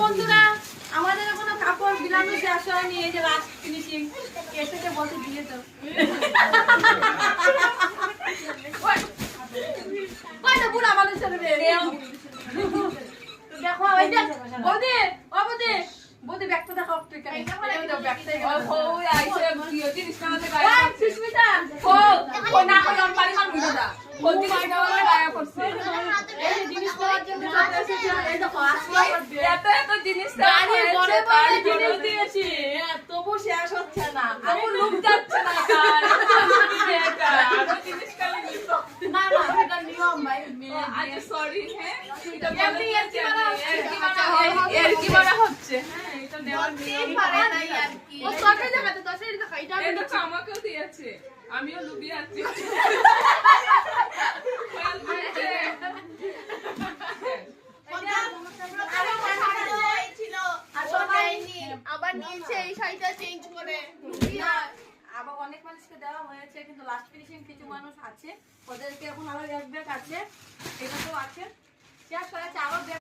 বন্ধুরা, আমাদের এখনো কাপড় বিলানো শেষ হয়নি। এই যে লাস্ট ফিনিশিং এসে বলতে দিয়ে তো বুড়া মানুষের দেখো ওই যে বৌদি ও বৌদি বৌদি ব্যাগটা দেখো সুস্মিতা ও না করে অন পারি মান বুঝা দা বৌদি মাইটা বলে গায়া করছে এই জিনিস পাওয়ার জন্য চলে এসেছে। এই দেখো আসলে এত জিনিস গাড়ি বড় বড় জিনিস দিয়েছি তবু শেষ হচ্ছে না, তবু লুক যাচ্ছে না কার আরো জিনিস কালে নিছ না না এটা নিয়ম ভাই। আচ্ছা সরি হ্যাঁ এটা বলে এর কি বলা হচ্ছে। হ্যাঁ এটা নেওয়ার নিয়ম পারে না আর কি। ও সরকার দেখাতে তো সেই দেখা এটা আমাকেও দিয়েছে, আমিও লুবিয়ে আছি। আবার নিয়েছে এই শাড়িটা চেঞ্জ করে আবার অনেক মানুষকে দেওয়া হয়েছে, কিন্তু লাস্ট ফিনিশিং কিছু মানুষ আছে ওদেরকে এখন আরো এক ব্যাগ আছে, এটা তো আছে শেষ হয়েছে আরো